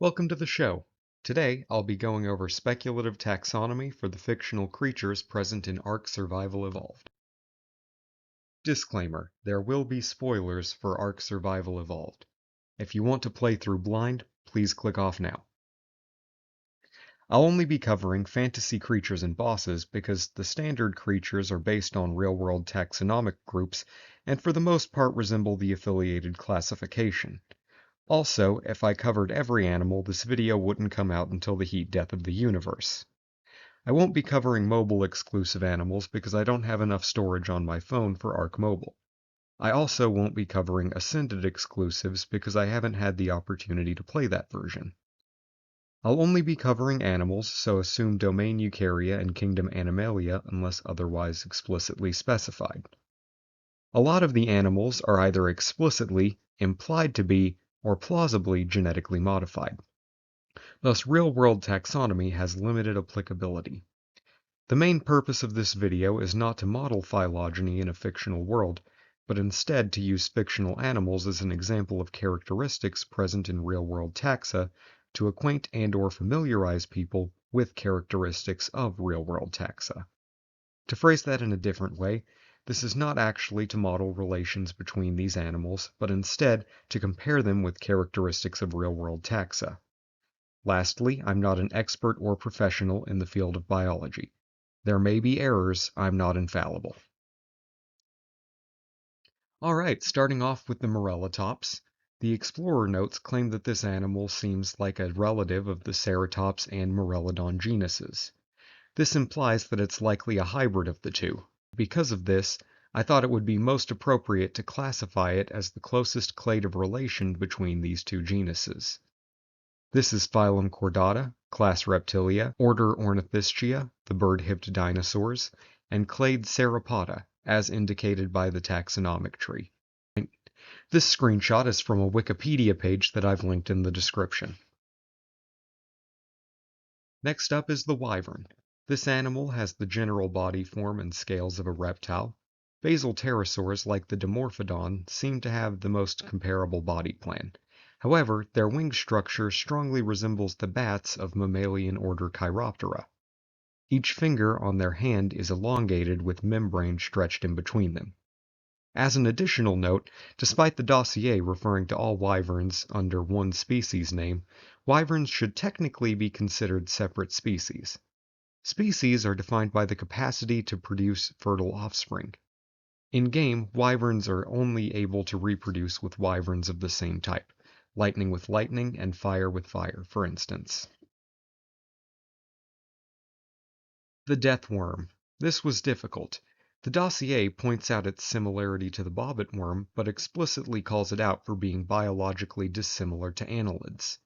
Welcome to the show. Today, I'll be going over speculative taxonomy for the fictional creatures present in Ark Survival Evolved. Disclaimer: there will be spoilers for Ark Survival Evolved. If you want to play through blind, please click off now. I'll only be covering fantasy creatures and bosses because the standard creatures are based on real-world taxonomic groups and for the most part resemble the affiliated classification. Also, if I covered every animal, this video wouldn't come out until the heat death of the universe. I won't be covering mobile exclusive animals because I don't have enough storage on my phone for Ark Mobile. I also won't be covering Ascended exclusives because I haven't had the opportunity to play that version. I'll only be covering animals, so assume Domain Eukarya and Kingdom Animalia unless otherwise explicitly specified. A lot of the animals are either explicitly, implied to be, or plausibly genetically modified. Thus, real-world taxonomy has limited applicability. The main purpose of this video is not to model phylogeny in a fictional world, but instead to use fictional animals as an example of characteristics present in real-world taxa to acquaint and/or familiarize people with characteristics of real-world taxa. To phrase that in a different way, this is not actually to model relations between these animals, but instead to compare them with characteristics of real-world taxa. Lastly, I'm not an expert or professional in the field of biology. There may be errors, I'm not infallible. Alright, starting off with the Morellatops. The Explorer notes claim that this animal seems like a relative of the Ceratops and Morellodon genuses. This implies that it's likely a hybrid of the two. Because of this, I thought it would be most appropriate to classify it as the closest clade of relation between these two genuses. This is phylum Chordata, class Reptilia, order Ornithischia, the bird-hipped dinosaurs, and clade Sauropoda, as indicated by the taxonomic tree. This screenshot is from a Wikipedia page that I've linked in the description. Next up is the wyvern. This animal has the general body form and scales of a reptile. Basal pterosaurs like the Dimorphodon seem to have the most comparable body plan. However, their wing structure strongly resembles the bats of mammalian order Chiroptera. Each finger on their hand is elongated with membrane stretched in between them. As an additional note, despite the dossier referring to all wyverns under one species name, wyverns should technically be considered separate species. Species are defined by the capacity to produce fertile offspring. In-game, wyverns are only able to reproduce with wyverns of the same type, lightning with lightning and fire with fire, for instance. The death worm. This was difficult. The dossier points out its similarity to the bobbit worm, but explicitly calls it out for being biologically dissimilar to annelids.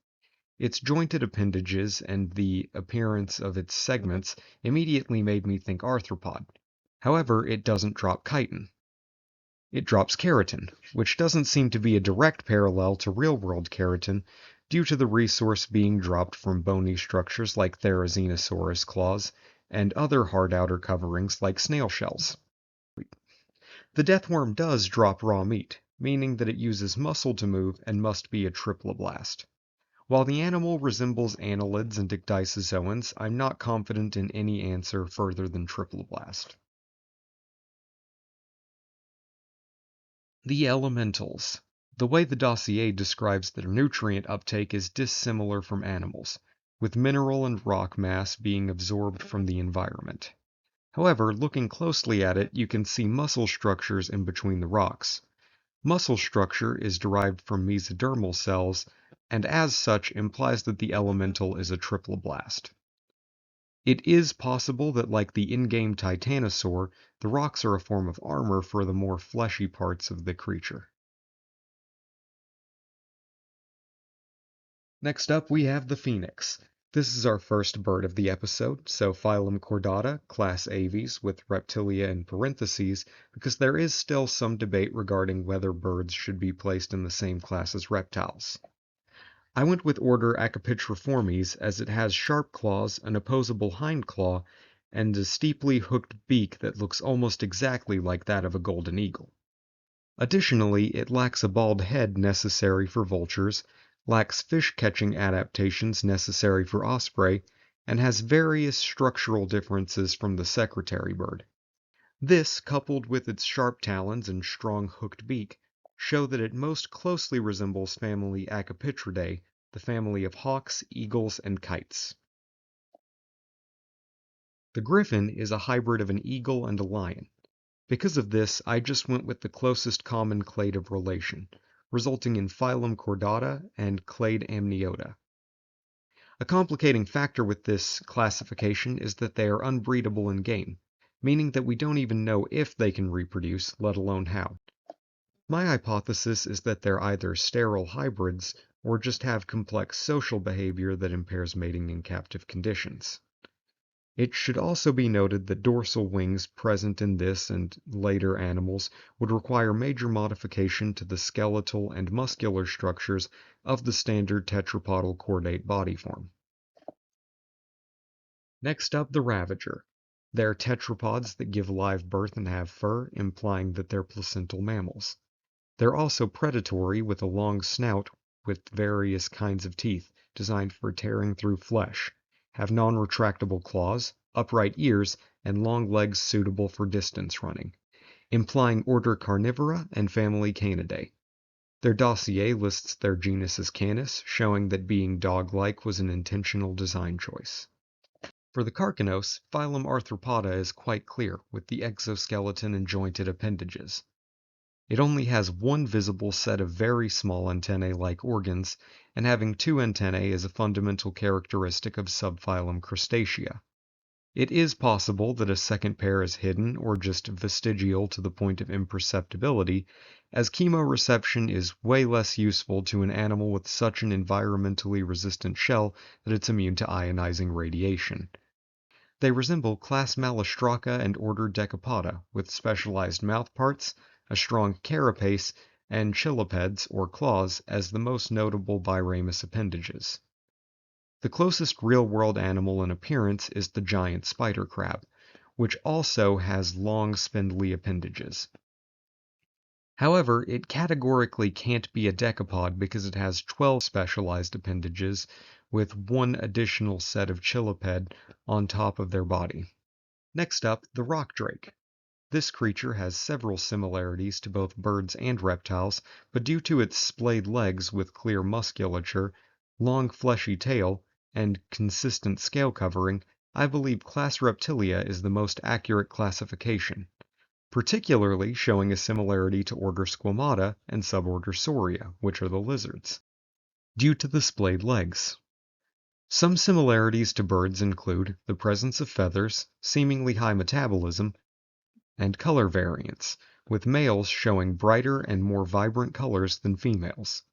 Its jointed appendages and the appearance of its segments immediately made me think arthropod. However, it doesn't drop chitin. It drops keratin, which doesn't seem to be a direct parallel to real-world keratin due to the resource being dropped from bony structures like Therizinosaurus claws and other hard outer coverings like snail shells. The deathworm does drop raw meat, meaning that it uses muscle to move and must be a triploblast. While the animal resembles annelids and ictiozoans, I'm not confident in any answer further than triploblast. The elementals. The way the dossier describes their nutrient uptake is dissimilar from animals, with mineral and rock mass being absorbed from the environment. However, looking closely at it, you can see muscle structures in between the rocks. Muscle structure is derived from mesodermal cells, and as such implies that the elemental is a triploblast. It is possible that, like the in-game Titanosaur, the rocks are a form of armor for the more fleshy parts of the creature. Next up we have the phoenix. This is our first bird of the episode, so phylum Chordata, class Aves, with Reptilia in parentheses, because there is still some debate regarding whether birds should be placed in the same class as reptiles. I went with order Accipitriformes as it has sharp claws, an opposable hind claw, and a steeply hooked beak that looks almost exactly like that of a golden eagle. Additionally, it lacks a bald head necessary for vultures, lacks fish-catching adaptations necessary for osprey, and has various structural differences from the secretary bird. This, coupled with its sharp talons and strong hooked beak, show that it most closely resembles family Accipitridae, the family of hawks, eagles, and kites. The griffin is a hybrid of an eagle and a lion. Because of this, I just went with the closest common clade of relation, resulting in phylum Chordata and clade Amniota. A complicating factor with this classification is that they are unbreedable in game, meaning that we don't even know if they can reproduce, let alone how. My hypothesis is that they're either sterile hybrids or just have complex social behavior that impairs mating in captive conditions. It should also be noted that dorsal wings present in this and later animals would require major modification to the skeletal and muscular structures of the standard tetrapodal chordate body form. Next up, the Ravager. They're tetrapods that give live birth and have fur, implying that they're placental mammals. They're also predatory with a long snout with various kinds of teeth designed for tearing through flesh, have non-retractable claws, upright ears, and long legs suitable for distance running, implying order Carnivora and family Canidae. Their dossier lists their genus as Canis, showing that being dog-like was an intentional design choice. For the Carcanos, phylum Arthropoda is quite clear, with the exoskeleton and jointed appendages. It only has one visible set of very small antennae-like organs, and having two antennae is a fundamental characteristic of subphylum Crustacea. It is possible that a second pair is hidden or just vestigial to the point of imperceptibility, as chemoreception is way less useful to an animal with such an environmentally resistant shell that it's immune to ionizing radiation. They resemble class Malastraka and order Decapoda, with specialized mouthparts, a strong carapace, and chilipeds or claws as the most notable biramous appendages. The closest real-world animal in appearance is the giant spider crab, which also has long spindly appendages. However, it categorically can't be a decapod because it has 12 specialized appendages with one additional set of chiliped on top of their body. Next up, the rock drake. This creature has several similarities to both birds and reptiles, but due to its splayed legs with clear musculature, long fleshy tail, and consistent scale covering, I believe class Reptilia is the most accurate classification, particularly showing a similarity to order Squamata and suborder Sauria, which are the lizards, due to the splayed legs. Some similarities to birds include the presence of feathers, seemingly high metabolism, and color variance, with males showing brighter and more vibrant colors than females.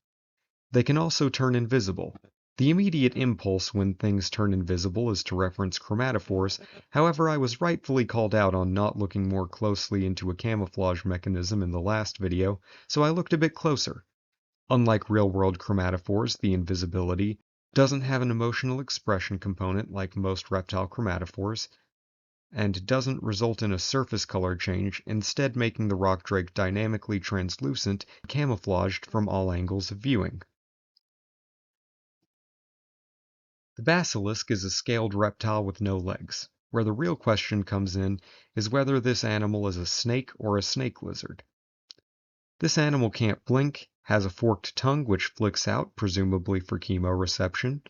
They can also turn invisible. The immediate impulse when things turn invisible is to reference chromatophores, however I was rightfully called out on not looking more closely into a camouflage mechanism in the last video, so I looked a bit closer. Unlike real-world chromatophores, the invisibility doesn't have an emotional expression component like most reptile chromatophores, and doesn't result in a surface color change, instead making the rock drake dynamically translucent, camouflaged from all angles of viewing. The basilisk is a scaled reptile with no legs. Where the real question comes in is whether this animal is a snake or a snake lizard. This animal can't blink, has a forked tongue which flicks out, presumably for chemoreception,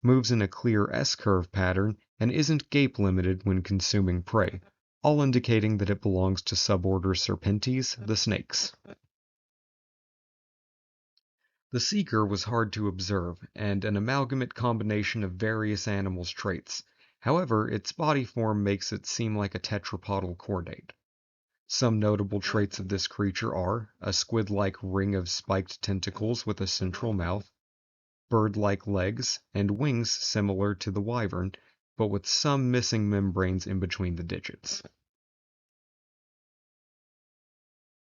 moves in a clear S-curve pattern, and isn't gape-limited when consuming prey, all indicating that it belongs to suborder Serpentes, the snakes. The seeker was hard to observe, and an amalgamate combination of various animals' traits. However, its body form makes it seem like a tetrapodal chordate. Some notable traits of this creature are a squid-like ring of spiked tentacles with a central mouth, bird-like legs, and wings similar to the wyvern, but with some missing membranes in between the digits.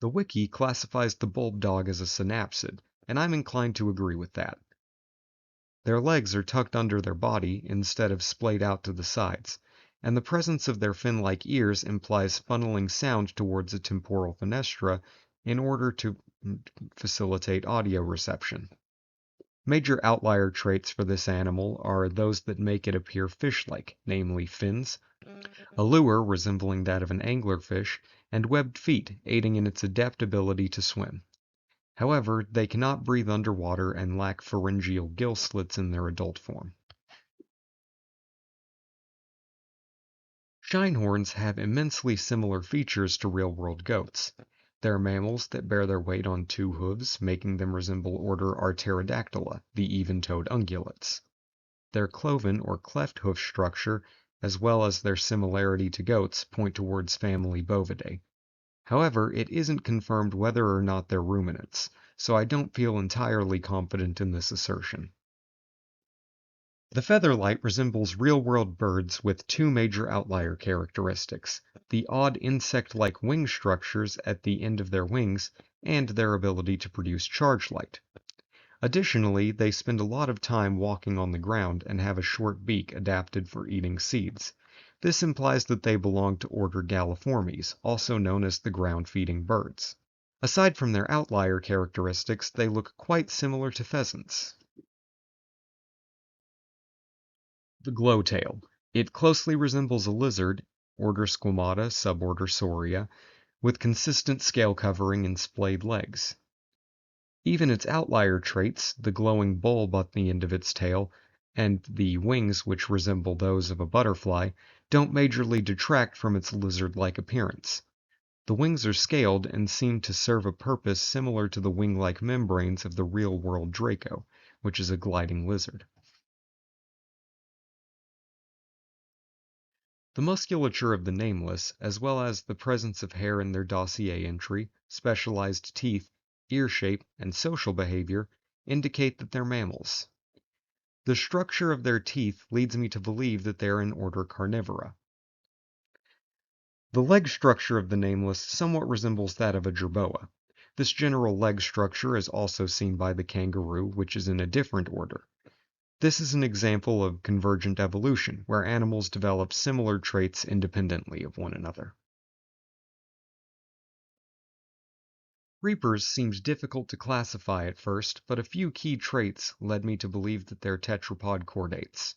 The wiki classifies the bulldog as a synapsid, and I'm inclined to agree with that. Their legs are tucked under their body instead of splayed out to the sides, and the presence of their fin-like ears implies funneling sound towards a temporal fenestra in order to facilitate audio reception. Major outlier traits for this animal are those that make it appear fish-like, namely fins, a lure resembling that of an anglerfish, and webbed feet aiding in its adaptability to swim. However, they cannot breathe underwater and lack pharyngeal gill slits in their adult form. Shinehorns have immensely similar features to real-world goats. They are mammals that bear their weight on two hooves, making them resemble order Artiodactyla, the even-toed ungulates. Their cloven or cleft hoof structure, as well as their similarity to goats, point towards family Bovidae. However, it isn't confirmed whether or not they're ruminants, so I don't feel entirely confident in this assertion. The featherlight resembles real-world birds with two major outlier characteristics: the odd insect-like wing structures at the end of their wings, and their ability to produce charge light. Additionally, they spend a lot of time walking on the ground and have a short beak adapted for eating seeds. This implies that they belong to order Galliformes, also known as the ground-feeding birds. Aside from their outlier characteristics, they look quite similar to pheasants. The glowtail. It closely resembles a lizard, order Squamata, suborder Sauria, with consistent scale covering and splayed legs. Even its outlier traits, the glowing bulb at the end of its tail, and the wings which resemble those of a butterfly, don't majorly detract from its lizard-like appearance. The wings are scaled and seem to serve a purpose similar to the wing-like membranes of the real-world Draco, which is a gliding lizard. The musculature of the nameless, as well as the presence of hair in their dossier entry, specialized teeth, ear shape, and social behavior, indicate that they're mammals. The structure of their teeth leads me to believe that they are in order Carnivora. The leg structure of the nameless somewhat resembles that of a jerboa. This general leg structure is also seen by the kangaroo, which is in a different order. This is an example of convergent evolution, where animals develop similar traits independently of one another. Reapers seemed difficult to classify at first, but a few key traits led me to believe that they're tetrapod chordates.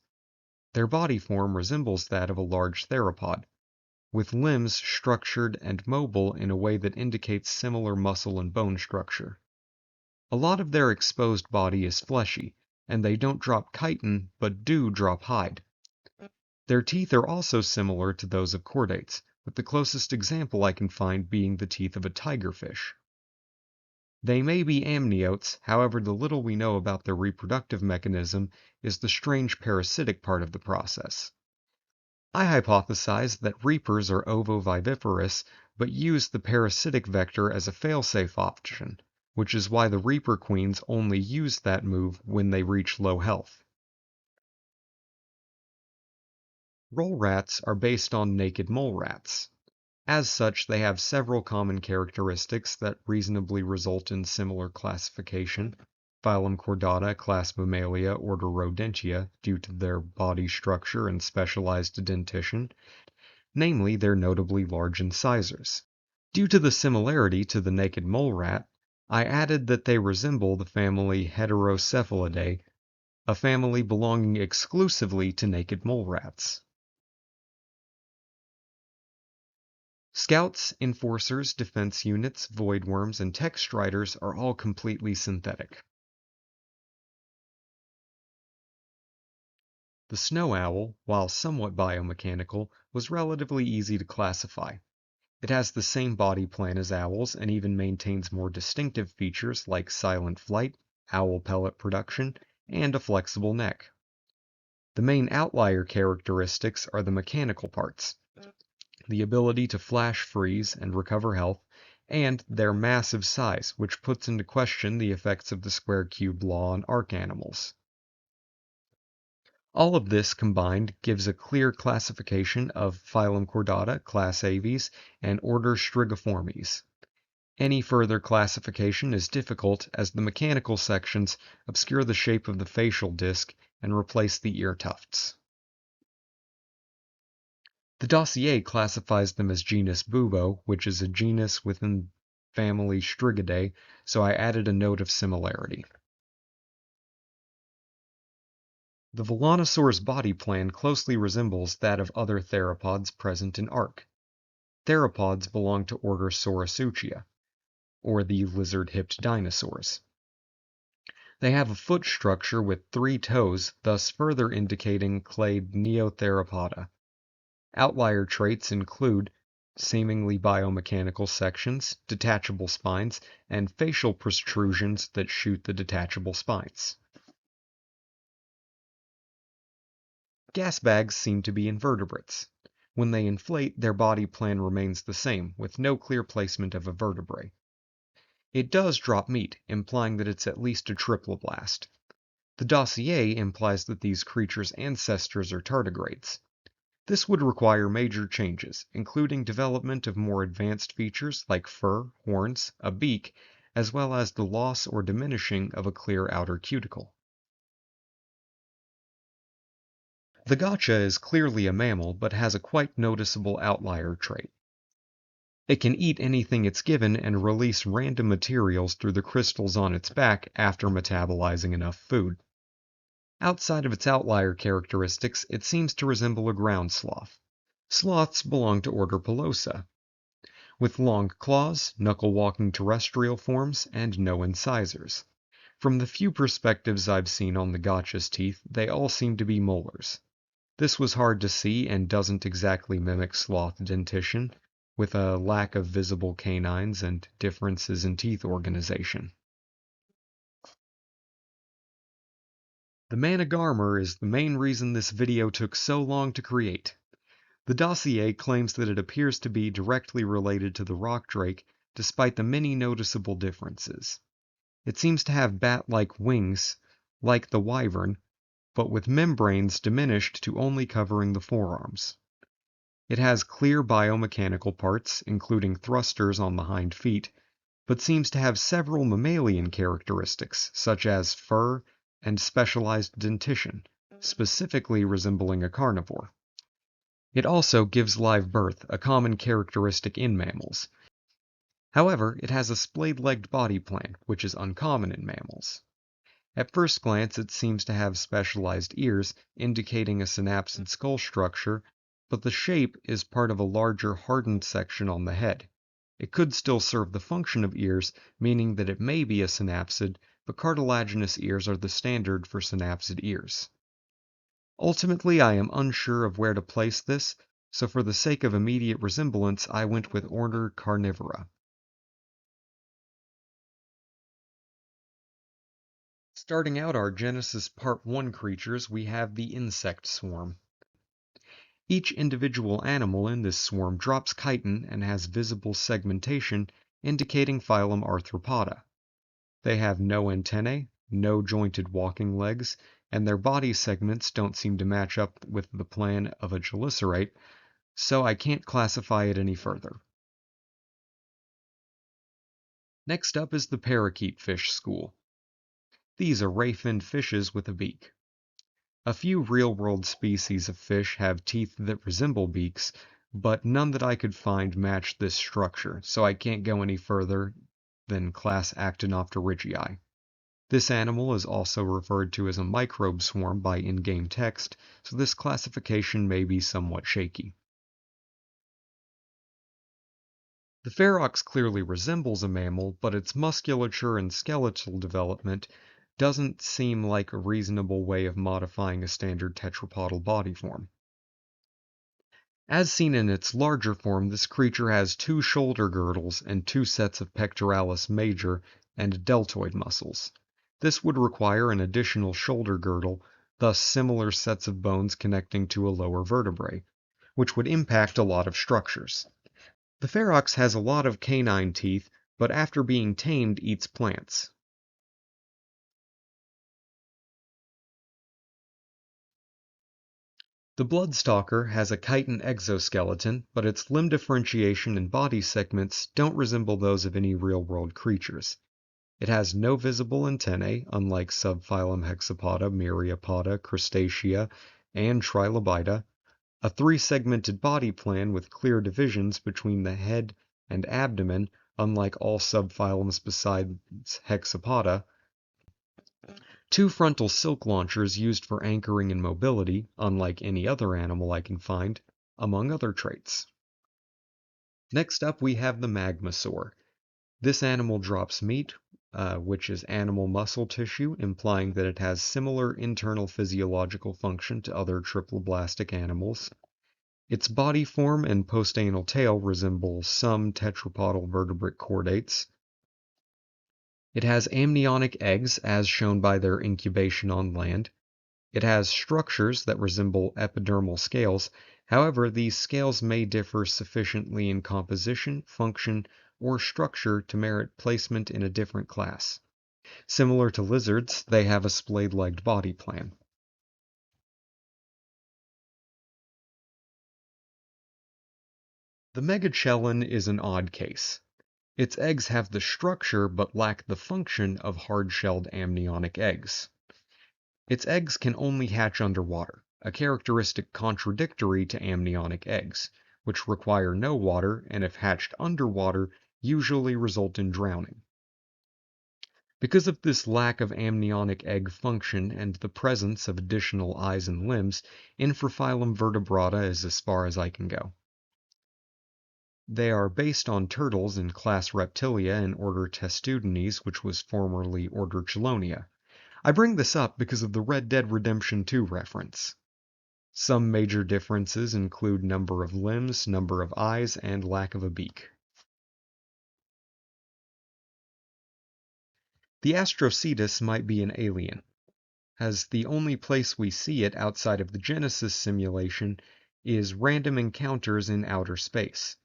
Their body form resembles that of a large theropod, with limbs structured and mobile in a way that indicates similar muscle and bone structure. A lot of their exposed body is fleshy, and they don't drop chitin, but do drop hide. Their teeth are also similar to those of chordates, with the closest example I can find being the teeth of a tigerfish. They may be amniotes, however the little we know about their reproductive mechanism is the strange parasitic part of the process. I hypothesize that reapers are ovoviviparous, but use the parasitic vector as a failsafe option, which is why the reaper queens only use that move when they reach low health. Roll rats are based on naked mole rats. As such, they have several common characteristics that reasonably result in similar classification. Phylum Chordata, class Mammalia, order Rodentia, due to their body structure and specialized dentition. Namely, they're notably large incisors. Due to the similarity to the naked mole rat, I added that they resemble the family Heterocephalidae, a family belonging exclusively to naked mole rats. Scouts, enforcers, defense units, voidworms, and tech striders are all completely synthetic. The snow owl, while somewhat biomechanical, was relatively easy to classify. It has the same body plan as owls and even maintains more distinctive features like silent flight, owl pellet production, and a flexible neck. The main outlier characteristics are the mechanical parts, the ability to flash freeze and recover health, and their massive size, which puts into question the effects of the square-cube law on arc animals. All of this combined gives a clear classification of phylum Chordata, class Aves, and order Strigiformes. Any further classification is difficult as the mechanical sections obscure the shape of the facial disc and replace the ear tufts. The dossier classifies them as genus Bubo, which is a genus within family Strigidae, so I added a note of similarity. The Volanosaur's body plan closely resembles that of other theropods present in Ark. Theropods belong to order Saurosuchia, or the lizard-hipped dinosaurs. They have a foot structure with 3 toes, thus further indicating clade Neotheropoda. Outlier traits include seemingly biomechanical sections, detachable spines, and facial protrusions that shoot the detachable spines. Gas bags seem to be invertebrates. When they inflate, their body plan remains the same, with no clear placement of a vertebrae. It does drop meat, implying that it's at least a triploblast. The dossier implies that these creatures' ancestors are tardigrades. This would require major changes, including development of more advanced features like fur, horns, a beak, as well as the loss or diminishing of a clear outer cuticle. The gotcha is clearly a mammal, but has a quite noticeable outlier trait. It can eat anything it's given and release random materials through the crystals on its back after metabolizing enough food. Outside of its outlier characteristics, it seems to resemble a ground sloth. Sloths belong to order Pelosa, with long claws, knuckle-walking terrestrial forms, and no incisors. From the few perspectives I've seen on the gotcha's teeth, they all seem to be molars. This was hard to see and doesn't exactly mimic sloth dentition, with a lack of visible canines and differences in teeth organization. The Managarmr is the main reason this video took so long to create. The dossier claims that it appears to be directly related to the rock drake, despite the many noticeable differences. It seems to have bat-like wings, like the wyvern, but with membranes diminished to only covering the forearms. It has clear biomechanical parts, including thrusters on the hind feet, but seems to have several mammalian characteristics, such as fur and specialized dentition, specifically resembling a carnivore. It also gives live birth, a common characteristic in mammals. However, it has a splayed-legged body plan, which is uncommon in mammals. At first glance, it seems to have specialized ears, indicating a synapsid skull structure, but the shape is part of a larger hardened section on the head. It could still serve the function of ears, meaning that it may be a synapsid, but cartilaginous ears are the standard for synapsid ears. Ultimately, I am unsure of where to place this, so for the sake of immediate resemblance, I went with order Carnivora. Starting out our Genesis Part 1 creatures, we have the insect swarm. Each individual animal in this swarm drops chitin and has visible segmentation, indicating phylum Arthropoda. They have no antennae, no jointed walking legs, and their body segments don't seem to match up with the plan of a chelicerate, so I can't classify it any further. Next up is the parakeet fish school. These are ray-finned fishes with a beak. A few real-world species of fish have teeth that resemble beaks, but none that I could find match this structure, so I can't go any further than class Actinopterygii. This animal is also referred to as a microbe swarm by in-game text, so this classification may be somewhat shaky. The ferox clearly resembles a mammal, but its musculature and skeletal development doesn't seem like a reasonable way of modifying a standard tetrapodal body form. As seen in its larger form, this creature has 2 shoulder girdles and 2 sets of pectoralis major and deltoid muscles. This would require an additional shoulder girdle, thus similar sets of bones connecting to a lower vertebrae, which would impact a lot of structures. The ferox has a lot of canine teeth, but after being tamed eats plants. The bloodstalker has a chitin exoskeleton, but its limb differentiation and body segments don't resemble those of any real-world creatures. It has no visible antennae, unlike subphylum Hexapoda, Myriapoda, Crustacea, and Trilobita, a 3-segmented body plan with clear divisions between the head and abdomen, unlike all subphylums besides Hexapoda, 2 frontal silk launchers used for anchoring and mobility, unlike any other animal I can find, among other traits. Next up we have the magmasaur. This animal drops meat, which is animal muscle tissue, implying that it has similar internal physiological function to other triploblastic animals. Its body form and postanal tail resemble some tetrapodal vertebrate chordates. It has amniotic eggs, as shown by their incubation on land. It has structures that resemble epidermal scales. However, these scales may differ sufficiently in composition, function, or structure to merit placement in a different class. Similar to lizards, they have a spade-legged body plan. The megachelon is an odd case. Its eggs have the structure but lack the function of hard-shelled amniotic eggs. Its eggs can only hatch underwater, a characteristic contradictory to amniotic eggs, which require no water and if hatched underwater usually result in drowning. Because of this lack of amniotic egg function and the presence of additional eyes and limbs, Infraphylum vertebrata is as far as I can go. They are based on turtles in class Reptilia in order Testudines, which was formerly order Chelonia. I bring this up because of the Red Dead Redemption 2 reference. Some major differences include number of limbs, number of eyes, and lack of a beak. The Astrocetus might be an alien, as the only place we see it outside of the Genesis simulation is random encounters in outer space.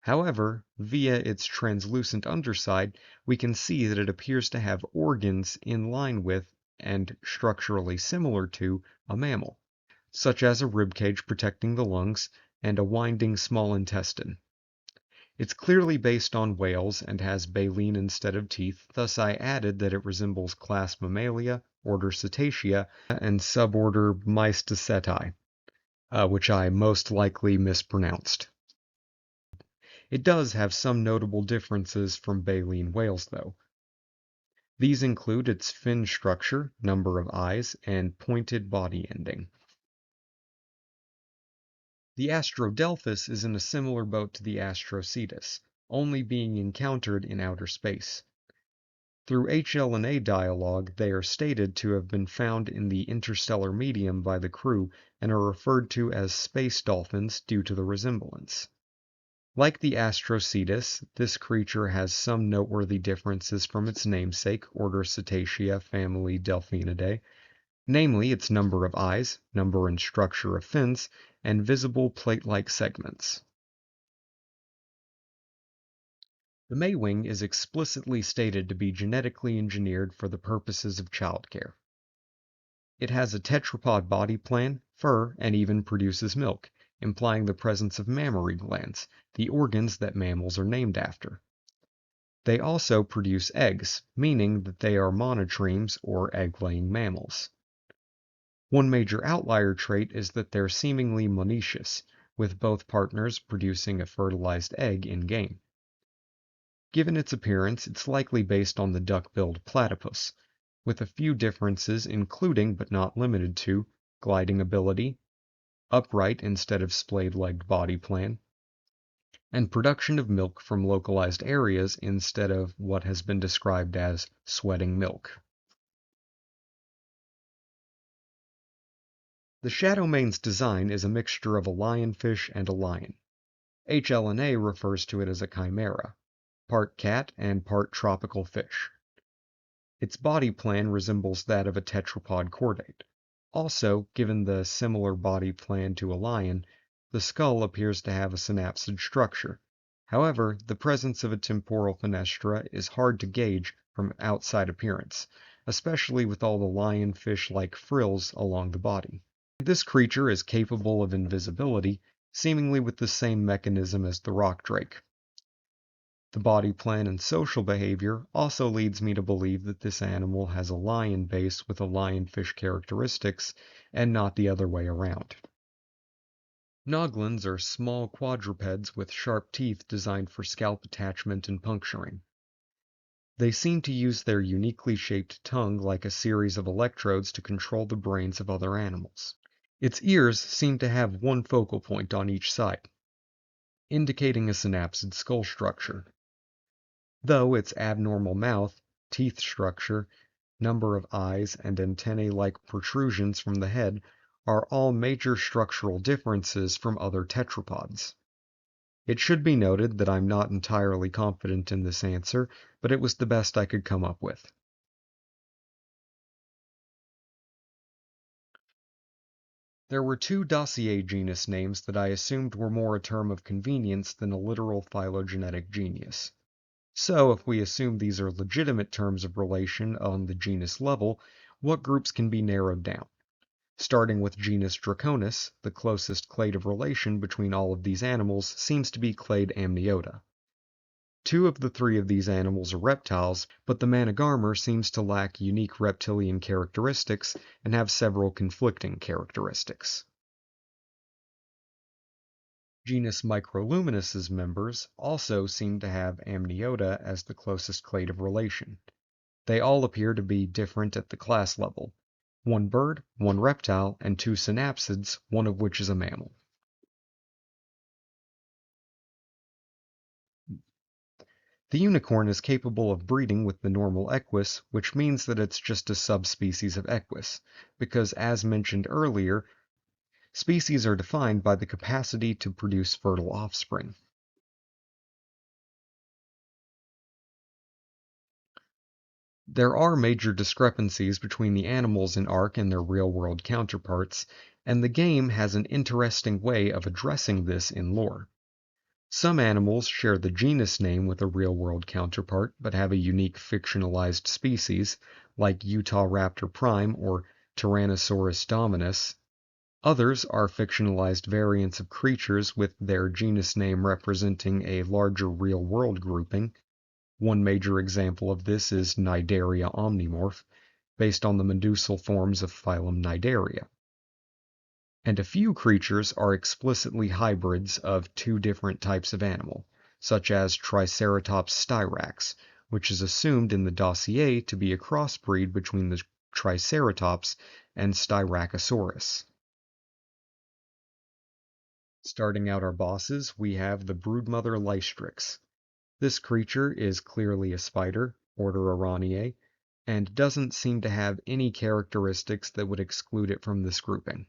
However, via its translucent underside, we can see that it appears to have organs in line with, and structurally similar to, a mammal, such as a ribcage protecting the lungs and a winding small intestine. It's clearly based on whales and has baleen instead of teeth, thus I added that it resembles class Mammalia, order Cetacea, and suborder Mysticetai, which I most likely mispronounced. It does have some notable differences from baleen whales, though. These include its fin structure, number of eyes, and pointed body ending. The Astrodelphis is in a similar boat to the Astrocetus, only being encountered in outer space. Through HL&A dialogue, they are stated to have been found in the interstellar medium by the crew and are referred to as space dolphins due to the resemblance. Like the Astrocetus, this creature has some noteworthy differences from its namesake, order Cetacea, family Delphinidae, namely its number of eyes, number and structure of fins, and visible plate-like segments. The Maywing is explicitly stated to be genetically engineered for the purposes of childcare. It has a tetrapod body plan, fur, and even produces milk, implying the presence of mammary glands, the organs that mammals are named after. They also produce eggs, meaning that they are monotremes or egg-laying mammals. One major outlier trait is that they're seemingly monoecious, with both partners producing a fertilized egg in-game. Given its appearance, it's likely based on the duck-billed platypus, with a few differences including but not limited to gliding ability, upright instead of spade-legged body plan, and production of milk from localized areas instead of what has been described as sweating milk. The Shadowmane's design is a mixture of a lionfish and a lion. HL&A refers to it as a chimera, part cat and part tropical fish. Its body plan resembles that of a tetrapod chordate. Also, given the similar body plan to a lion, the skull appears to have a synapsid structure. However, the presence of a temporal fenestra is hard to gauge from outside appearance, especially with all the lionfish-like frills along the body. This creature is capable of invisibility, seemingly with the same mechanism as the rock drake. The body plan and social behavior also leads me to believe that this animal has a lion base with a lionfish characteristics, and not the other way around. Noglins are small quadrupeds with sharp teeth designed for scalp attachment and puncturing. They seem to use their uniquely shaped tongue like a series of electrodes to control the brains of other animals. Its ears seem to have one focal point on each side, indicating a synapsid skull structure, though its abnormal mouth, teeth structure, number of eyes, and antennae-like protrusions from the head are all major structural differences from other tetrapods. It should be noted that I'm not entirely confident in this answer, but it was the best I could come up with. There were two dossier genus names that I assumed were more a term of convenience than a literal phylogenetic genius. So, if we assume these are legitimate terms of relation on the genus level, what groups can be narrowed down? Starting with genus Draconis, the closest clade of relation between all of these animals seems to be clade Amniota. Two of the three of these animals are reptiles, but the Managarmr seems to lack unique reptilian characteristics and have several conflicting characteristics. Genus Microluminus's members also seem to have Amniota as the closest clade of relation. They all appear to be different at the class level. One bird, one reptile, and two synapsids, one of which is a mammal. The unicorn is capable of breeding with the normal equus, which means that it's just a subspecies of equus, because as mentioned earlier, species are defined by the capacity to produce fertile offspring. There are major discrepancies between the animals in Ark and their real-world counterparts, and the game has an interesting way of addressing this in lore. Some animals share the genus name with a real-world counterpart, but have a unique fictionalized species, like Utahraptor prime or Tyrannosaurus dominus. Others are fictionalized variants of creatures with their genus name representing a larger real-world grouping. One major example of this is Cnidaria omnimorph, based on the medusal forms of phylum Cnidaria. And a few creatures are explicitly hybrids of two different types of animal, such as Triceratops styrax, which is assumed in the dossier to be a crossbreed between the Triceratops and Styracosaurus. Starting out our bosses, we have the broodmother Lystrix. This creature is clearly a spider, order Araneae, and doesn't seem to have any characteristics that would exclude it from this grouping.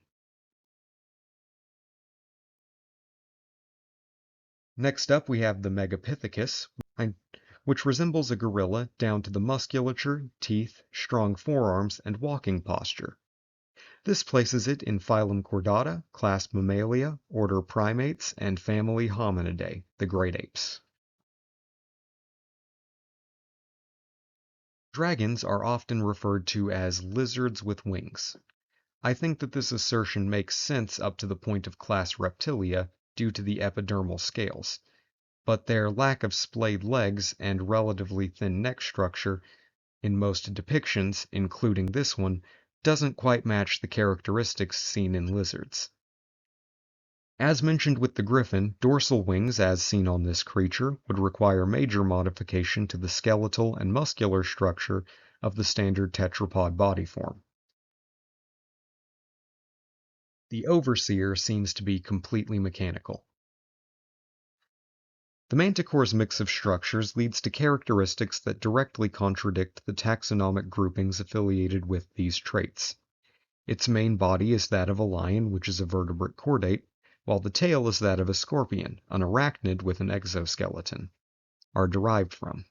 Next up, we have the Megapithecus, which resembles a gorilla down to the musculature, teeth, strong forearms, and walking posture. This places it in phylum Chordata, class Mammalia, order Primates, and family Hominidae, the great apes. Dragons are often referred to as lizards with wings. I think that this assertion makes sense up to the point of class Reptilia due to the epidermal scales, but their lack of splayed legs and relatively thin neck structure in most depictions, including this one, doesn't quite match the characteristics seen in lizards. As mentioned with the griffin, dorsal wings as seen on this creature would require major modification to the skeletal and muscular structure of the standard tetrapod body form. The overseer seems to be completely mechanical. The manticore's mix of structures leads to characteristics that directly contradict the taxonomic groupings affiliated with these traits. Its main body is that of a lion, which is a vertebrate chordate, while the tail is that of a scorpion, an arachnid with an exoskeleton, are derived from.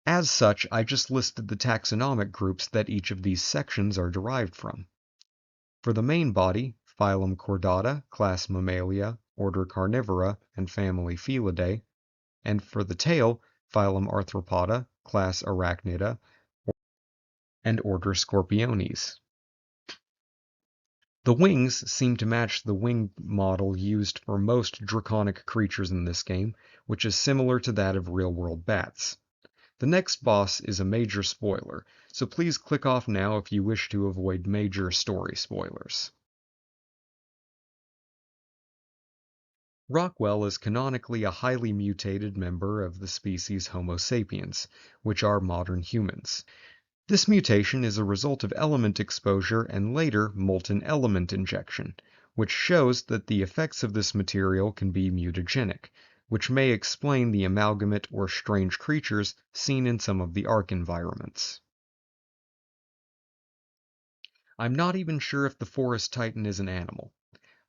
As such, I just listed the taxonomic groups that each of these sections are derived from. For the main body, phylum Chordata, class Mammalia, order Carnivora, and family Felidae, and for the tail, phylum Arthropoda, class Arachnida, and order Scorpiones. The wings seem to match the wing model used for most draconic creatures in this game, which is similar to that of real-world bats. The next boss is a major spoiler, so please click off now if you wish to avoid major story spoilers. Rockwell is canonically a highly mutated member of the species Homo sapiens, which are modern humans. This mutation is a result of element exposure and later molten element injection, which shows that the effects of this material can be mutagenic, which may explain the amalgamate or strange creatures seen in some of the Ark environments. I'm not even sure if the forest titan is an animal.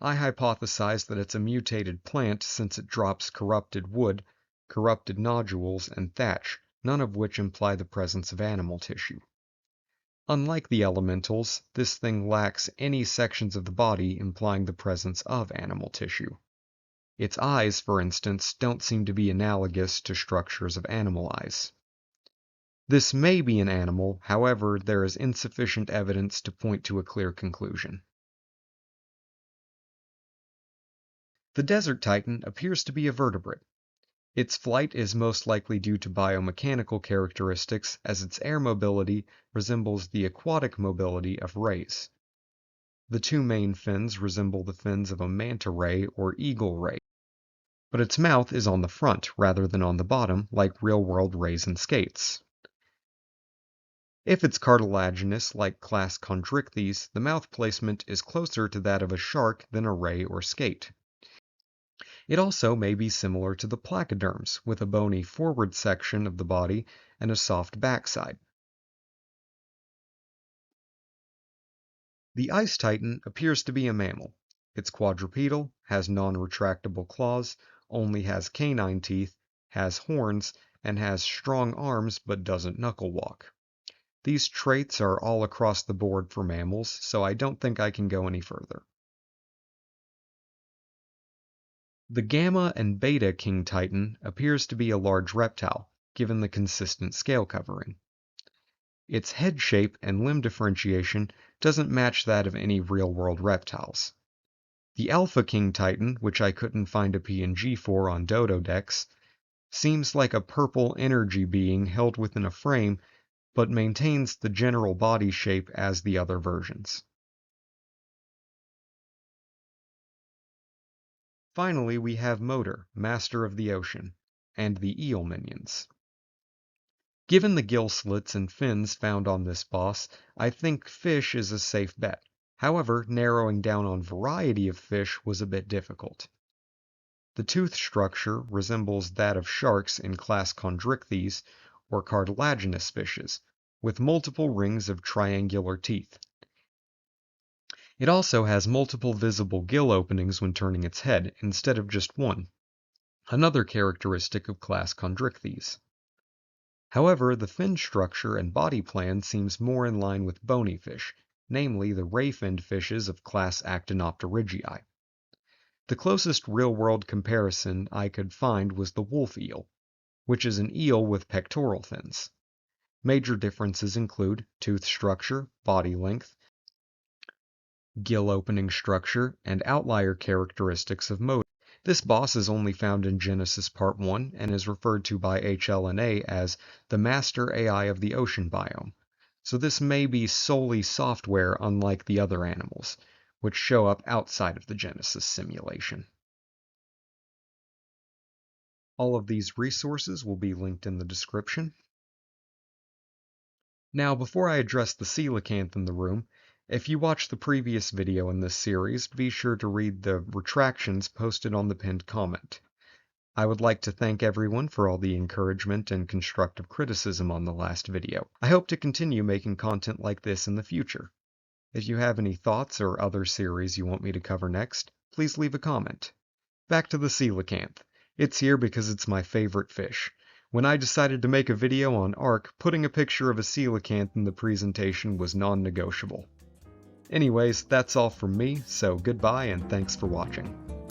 I hypothesize that it's a mutated plant since it drops corrupted wood, corrupted nodules, and thatch, none of which imply the presence of animal tissue. Unlike the elementals, this thing lacks any sections of the body implying the presence of animal tissue. Its eyes, for instance, don't seem to be analogous to structures of animal eyes. This may be an animal, however, there is insufficient evidence to point to a clear conclusion. The desert titan appears to be a vertebrate. Its flight is most likely due to biomechanical characteristics, as its air mobility resembles the aquatic mobility of rays. The two main fins resemble the fins of a manta ray or eagle ray, but its mouth is on the front rather than on the bottom like real-world rays and skates. If it's cartilaginous like class Chondrichthyes, the mouth placement is closer to that of a shark than a ray or skate. It also may be similar to the placoderms, with a bony forward section of the body and a soft backside. The ice titan appears to be a mammal. It's quadrupedal, has non-retractable claws, only has canine teeth, has horns, and has strong arms but doesn't knuckle walk. These traits are all across the board for mammals, so I don't think I can go any further. The gamma and beta king titan appears to be a large reptile, given the consistent scale covering. Its head shape and limb differentiation doesn't match that of any real-world reptiles. The alpha king titan, which I couldn't find a PNG for on Dododex, seems like a purple energy being held within a frame, but maintains the general body shape as the other versions. Finally, we have Motor, Master of the Ocean, and the eel minions. Given the gill slits and fins found on this boss, I think fish is a safe bet. However, narrowing down on variety of fish was a bit difficult. The tooth structure resembles that of sharks in class Chondrichthyes, or cartilaginous fishes, with multiple rings of triangular teeth. It also has multiple visible gill openings when turning its head, instead of just one, another characteristic of class Chondrichthyes. However, the fin structure and body plan seems more in line with bony fish, namely the ray-finned fishes of class Actinopterygii. The closest real-world comparison I could find was the wolf eel, which is an eel with pectoral fins. Major differences include tooth structure, body length, gill opening structure, and outlier characteristics of motor. This boss is only found in Genesis Part 1 and is referred to by HLNA as the Master AI of the Ocean Biome, so this may be solely software unlike the other animals, which show up outside of the Genesis simulation. All of these resources will be linked in the description. Now, before I address the coelacanth in the room, if you watched the previous video in this series, be sure to read the retractions posted on the pinned comment. I would like to thank everyone for all the encouragement and constructive criticism on the last video. I hope to continue making content like this in the future. If you have any thoughts or other series you want me to cover next, please leave a comment. Back to the coelacanth. It's here because it's my favorite fish. When I decided to make a video on Ark, putting a picture of a coelacanth in the presentation was non-negotiable. Anyways, that's all from me, so goodbye and thanks for watching.